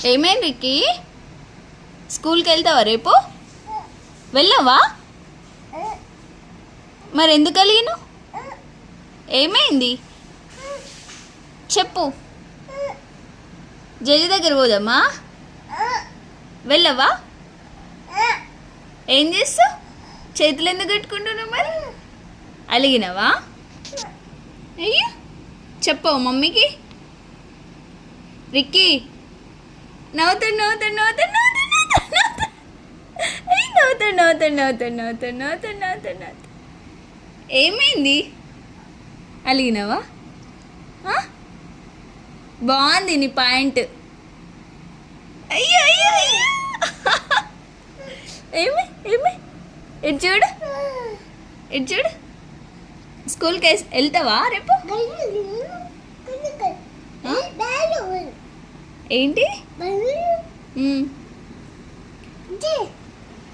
ఏమైంది విక్కీ? స్కూల్కి వెళ్తావా రేపు? వెళ్ళావా? మరి ఎందుకు కలిగిను? ఏమైంది చెప్పు. జడ్జి దగ్గర పోదామా? వెళ్ళవా? ఏం చేస్తావు? చేతులు ఎందుకు కట్టుకుంటున్నావు? మరి అలిగినవా? అయ్యో చెప్పవు మమ్మీకి. రిక్కీ నవ్వుతాడు నవ్వుతాడు నవ్వుతాడు నవ్వుతాడు నవ్వుతాడు నవ్వుతాడు నవ్వుతాడు నవ్వుతాడు నవ్వుతాడు నవ్వుతాడు. ఏమైంది? అలిగినావా? బాగుంది నీ ప్యాంట్. అయ్యో అయ్యో అయ్యో ఏమి ఏమి ఇటు చూడు, ఇటు చూడు. స్కూల్కి వెళ్తావా రేపు? ఏంటి?